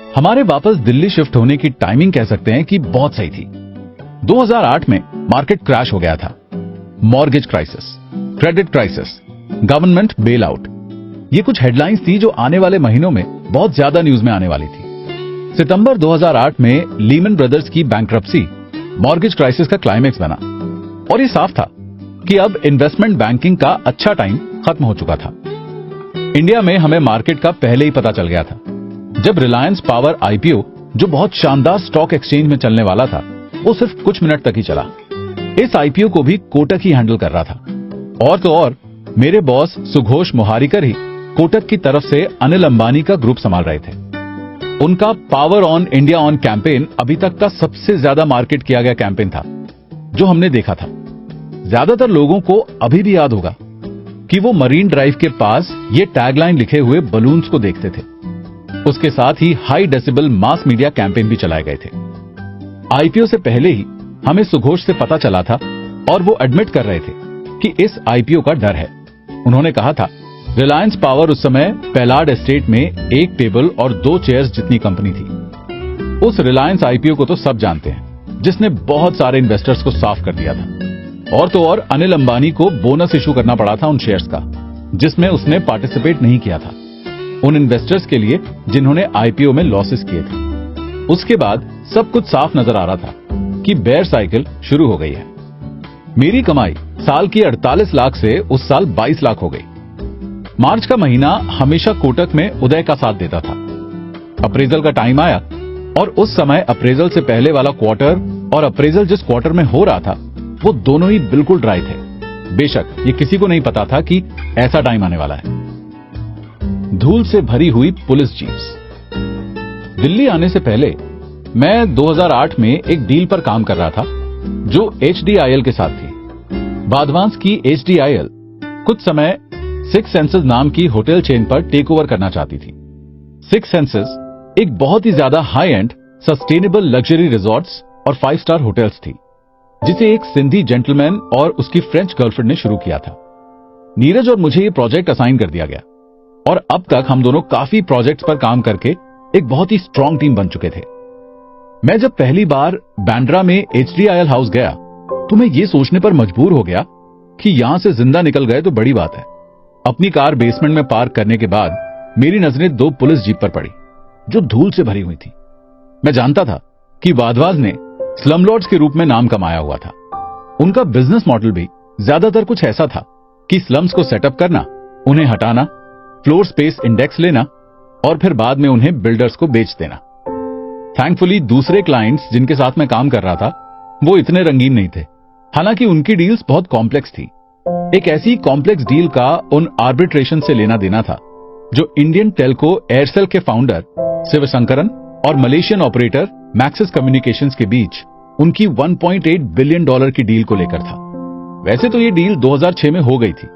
हमारे वापस दिल्ली शिफ्ट होने की टाइमिंग कह सकते हैं कि बहुत सही थी। 2008 में मार्केट क्रैश हो गया था। Mortgage crisis, credit crisis, government bail out, ये कुछ हेडलाइंस थी जो आने वाले महीनों में बहुत ज्यादा न्यूज में आने वाली थी। सितंबर 2008 में लीमन ब्रदर्स की बैंक्रप्सी मॉर्गेज क्राइसिस का क्लाइमेक्स बना और ये साफ था कि अब इन्वेस्टमेंट बैंकिंग का अच्छा टाइम खत्म हो चुका था। इंडिया में हमें मार्केट का पहले ही पता चल गया था जब रिलायंस पावर आईपीओ, जो बहुत शानदार स्टॉक एक्सचेंज में चलने वाला था, वो सिर्फ कुछ मिनट तक ही चला। इस आईपीओ को भी कोटक ही हैंडल कर रहा था। और तो और मेरे बॉस सुघोष मोहारिकर ही कोटक की तरफ से अनिल अंबानी का ग्रुप संभाल रहे थे। उनका power on India on campaign अभी तक का सबसे ज्यादा मार्केट किया गया कैंपेन था जो हमने देखा था। ज्यादातर लोगों को अभी भी याद होगा कि वो मरीन ड्राइव के पास ये टैगलाइन लिखे हुए बलून्स को देखते थे। उसके साथ ही high decibel mass media campaign भी चलाए गए थे। आईपीओ से पहले ही हमें सुघोष से पता चला था और वो एडमिट कर रहे थे कि इस आईपीओ का डर है। उन्होंने कहा था रिलायंस पावर उस समय पैलाड एस्टेट में एक टेबल और 2 चेयर्स जितनी कंपनी थी। उस रिलायंस आईपीओ को तो सब जानते हैं, जिसने बहुत सारे इन्वेस्टर्स को साफ कर दिया था। और तो और अनिल अंबानी को बोनस इशू करना पड़ा था उन शेयर्स का, जिसमें उसने पार्टिसिपेट नहीं किया था, उन इन्वेस्टर्स के लिए जिन्होंने आईपीओ में लॉसेस किए थे। उसके बाद सब कुछ साफ नजर आ रहा था कि बेयर साइकिल शुरू हो गई है। मेरी कमाई साल की 48 लाख से उस साल 22 लाख हो गई। मार्च का महीना हमेशा कोटक में उदय का साथ देता था। अप्रेजल का टाइम आया और उस समय अप्रेजल से पहले वाला क्वार्टर और अप्रेजल जिस क्वार्टर में हो रहा था वो दोनों ही बिल्कुल ड्राई थे। बेशक ये किसी को नहीं पता था कि ऐसा टाइम आने वाला है। धूल से भरी हुई पुलिस जीप्स। दिल्ली आने से पहले मैं 2008 में एक डील पर काम कर रहा था जो एचडीआईएल के साथ थी। वाधवांस की एचडीआईएल कुछ समय सिक्स सेंसेस नाम की होटल चेन पर टेक ओवर करना चाहती थी। सिक्स सेंसेस एक बहुत ही ज्यादा high and sustainable luxury resorts और 5 स्टार होटल्स थी, जिसे एक सिंधी जेंटलमैन और उसकी फ्रेंच गर्लफ्रेंड ने शुरू किया था। नीरज और मुझे ये प्रोजेक्ट असाइन कर दिया गया और अब तक हम दोनों काफी प्रोजेक्ट्स पर काम करके एक बहुत ही स्ट्रांग टीम बन चुके थे। मैं जब पहली बार बांद्रा में एचडीआईएल हाउस गया तो मैं ये सोचने पर मजबूर हो गया कि यहां से जिंदा निकल गए तो बड़ी बात है। अपनी कार बेसमेंट में पार्क करने के बाद मेरी नजरें 2 पुलिस जीप पर पड़ी जो धूल से भरी हुई थी। मैं जानता था कि वाधवास ने स्लमलॉर्ड्स के रूप में नाम कमाया हुआ था। उनका बिजनेस मॉडल भी ज्यादातर कुछ ऐसा था कि स्लम्स को सेटअप करना, उन्हें हटाना, फ्लोर स्पेस इंडेक्स लेना और फिर बाद में उन्हें बिल्डर्स को बेच देना। थैंकफुली दूसरे क्लाइंट्स जिनके साथ मैं काम कर रहा था वो इतने रंगीन नहीं थे। हालांकि उनकी डील्स बहुत कॉम्प्लेक्स थी। एक ऐसी कॉम्प्लेक्स डील का उन आर्बिट्रेशन से लेना देना था जो इंडियन टेलको एयरसेल के फाउंडर शिवशंकरन और मलेशियन ऑपरेटर मैक्सिस कम्युनिकेशंस के बीच उनकी $1.8 बिलियन की डील को लेकर था। वैसे तो ये डील 2006 में हो गई थी,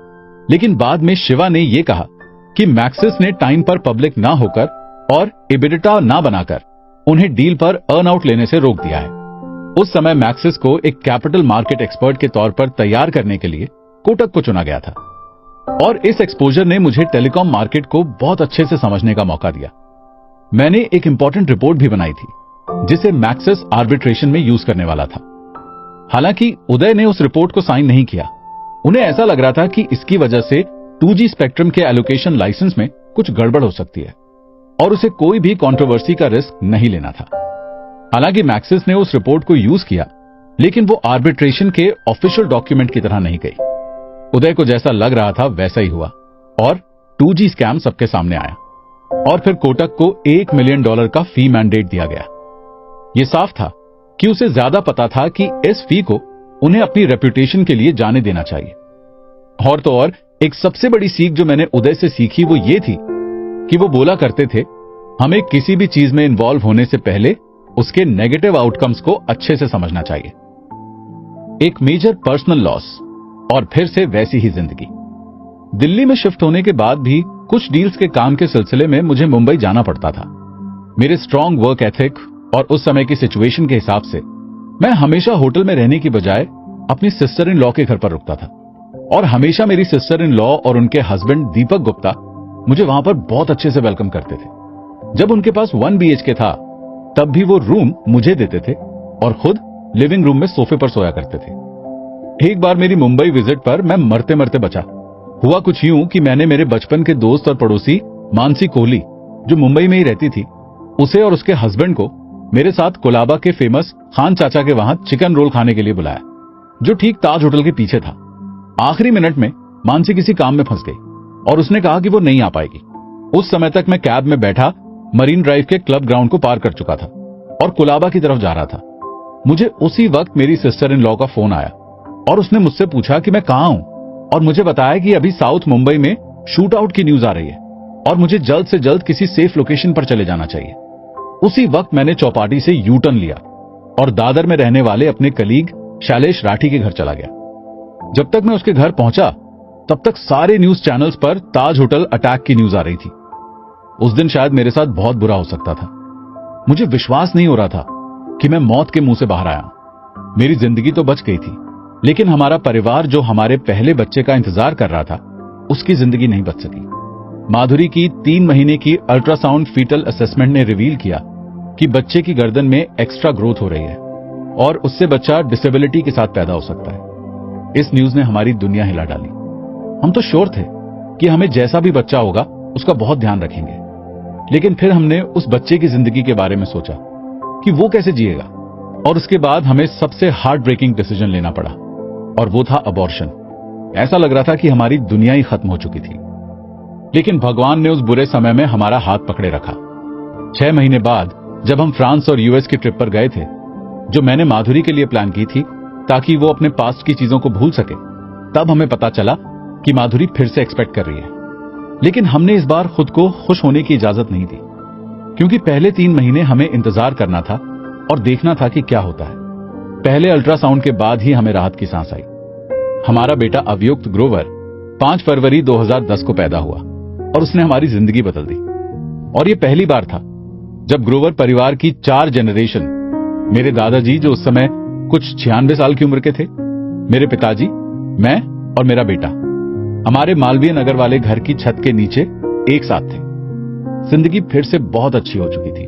लेकिन बाद में शिवा ने यह कहा कि मैक्सिस ने टाइम पर पब्लिक ना होकर और एबिडिटा ना बनाकर उन्हें डील पर अर्न आउट लेने से रोक दिया है। उस समय मैक्सिस को एक कैपिटल मार्केट एक्सपर्ट के तौर पर तैयार करने के लिए कोटक को चुना गया था और इस एक्सपोजर ने मुझे टेलीकॉम मार्केट को बहुत अच्छे से समझने का मौका दिया। मैंने एक इंपॉर्टेंट रिपोर्ट भी बनाई थी जिसे मैक्सिस आर्बिट्रेशन में यूज करने वाला था। हालांकि उदय ने उस रिपोर्ट को साइन नहीं किया। उन्हें ऐसा लग रहा था कि इसकी वजह से 2G स्पेक्ट्रम के एलोकेशन लाइसेंस में कुछ गड़बड़ हो सकती है और उसे कोई भी कंट्रोवर्सी का रिस्क नहीं लेना था। हालांकि मैक्सिस ने उस रिपोर्ट को यूज किया, लेकिन वो आर्बिट्रेशन के ऑफिशियल डॉक्यूमेंट की तरह नहीं गई। उदय को जैसा लग रहा था वैसा ही हुआ और 2G स्कैम सबके सामने आया और फिर कोटक को $1 मिलियन का फी मैंडेट दिया गया। यह साफ था कि उसे ज्यादा पता था कि इस फी को उन्हें अपनी रेपुटेशन के लिए जाने देना चाहिए। और तो और एक सबसे बड़ी सीख जो मैंने उदय से सीखी वो ये थी कि वो बोला करते थे, हमें किसी भी चीज में इन्वॉल्व होने से पहले उसके नेगेटिव आउटकम्स को अच्छे से समझना चाहिए। एक मेजर पर्सनल लॉस और फिर से वैसी ही जिंदगी। दिल्ली में शिफ्ट होने के बाद भी कुछ डील्स के काम के सिलसिले में मुझे मुंबई जाना पड़ता था। मेरे स्ट्रांग वर्क एथिक और उस समय की सिचुएशन के हिसाब से मैं हमेशा होटल में रहने की बजाय अपनी सिस्टर इन लॉ के घर पर रुकता था और हमेशा मेरी सिस्टर इन लॉ और उनके हस्बैंड दीपक गुप्ता मुझे वहां पर बहुत अच्छे से वेलकम करते थे। जब उनके पास 1 BHK था तब भी वो रूम मुझे देते थे और खुद लिविंग रूम में सोफे पर सोया करते थे। एक बार मेरी मुंबई विजिट पर मैं मरते मरते बचा। हुआ कुछ यूं कि मैंने मेरे बचपन के दोस्त और पड़ोसी मानसी कोहली, जो मुंबई में ही रहती थी, उसे और उसके हस्बैंड को मेरे साथ कोलाबा के फेमस खान चाचा के वहां चिकन रोल खाने के लिए बुलाया, जो ठीक ताज होटल के पीछे था। आखिरी मिनट में मानसी किसी काम में फंस गई और उसने कहा कि वो नहीं आ पाएगी। उस समय तक मैं कैब में बैठा मरीन ड्राइव के क्लब ग्राउंड को पार कर चुका था और कोलाबा की तरफ जा रहा था। मुझे उसी वक्त मेरी सिस्टर इन लॉ का फोन आया और उसने मुझसे पूछा कि मैं कहां हूं और मुझे बताया कि अभी साउथ मुंबई में शूट आउट की न्यूज आ रही है और मुझे जल्द से जल्द किसी सेफ लोकेशन पर चले जाना चाहिए। उसी वक्त मैंने चौपाटी से यू टर्न लिया और दादर में रहने वाले अपने कलीग शैलेश राठी के घर चला गया। जब तक मैं उसके घर पहुंचा तब तक सारे न्यूज चैनल्स पर ताज होटल अटैक की न्यूज आ रही थी। उस दिन शायद मेरे साथ बहुत बुरा हो सकता था। मुझे विश्वास नहीं हो रहा था कि मैं मौत के मुंह से बाहर आया। मेरी जिंदगी तो बच गई थी, लेकिन हमारा परिवार जो हमारे पहले बच्चे का इंतजार कर रहा था, उसकी जिंदगी नहीं बच सकी। माधुरी की 3 महीने की अल्ट्रासाउंड फीटल असेसमेंट ने रिवील किया कि बच्चे की गर्दन में एक्स्ट्रा ग्रोथ हो रही है और उससे बच्चा डिसेबिलिटी के साथ पैदा हो सकता है। इस न्यूज ने हमारी दुनिया हिला डाली। हम तो श्योर थे कि हमें जैसा भी बच्चा होगा उसका बहुत ध्यान रखेंगे, लेकिन फिर हमने उस बच्चे की जिंदगी के बारे में सोचा कि वो कैसे जिएगा, और उसके बाद हमें सबसे हार्ट ब्रेकिंग डिसीजन लेना पड़ा और वो था अबॉर्शन। ऐसा लग रहा था कि हमारी दुनिया ही खत्म हो चुकी थी, लेकिन भगवान ने उस बुरे समय में हमारा हाथ पकड़े रखा। 6 महीने बाद जब हम फ्रांस और यूएस की ट्रिप पर गए थे, जो मैंने माधुरी के लिए प्लान की थी ताकि वो अपने पास्ट की चीजों को भूल सके, तब हमें पता चला कि माधुरी फिर से एक्सपेक्ट कर रही है। लेकिन हमने इस बार खुद को खुश होने की इजाजत नहीं दी, क्योंकि पहले 3 महीने हमें इंतजार करना था और देखना था कि क्या होता है। पहले अल्ट्रासाउंड के बाद ही हमें राहत की सांस आई। हमारा बेटा अवयुक्त ग्रोवर 5 फरवरी 2010 को पैदा हुआ और उसने हमारी जिंदगी बदल दी। और ये पहली बार था जब ग्रोवर परिवार की 4 जनरेशन, मेरे दादाजी जो उस समय कुछ 96 साल की उम्र के थे, मेरे पिताजी, मैं और मेरा बेटा, हमारे मालवीय नगर वाले घर की छत के नीचे एक साथ थे। जिंदगी फिर से बहुत अच्छी हो चुकी थी।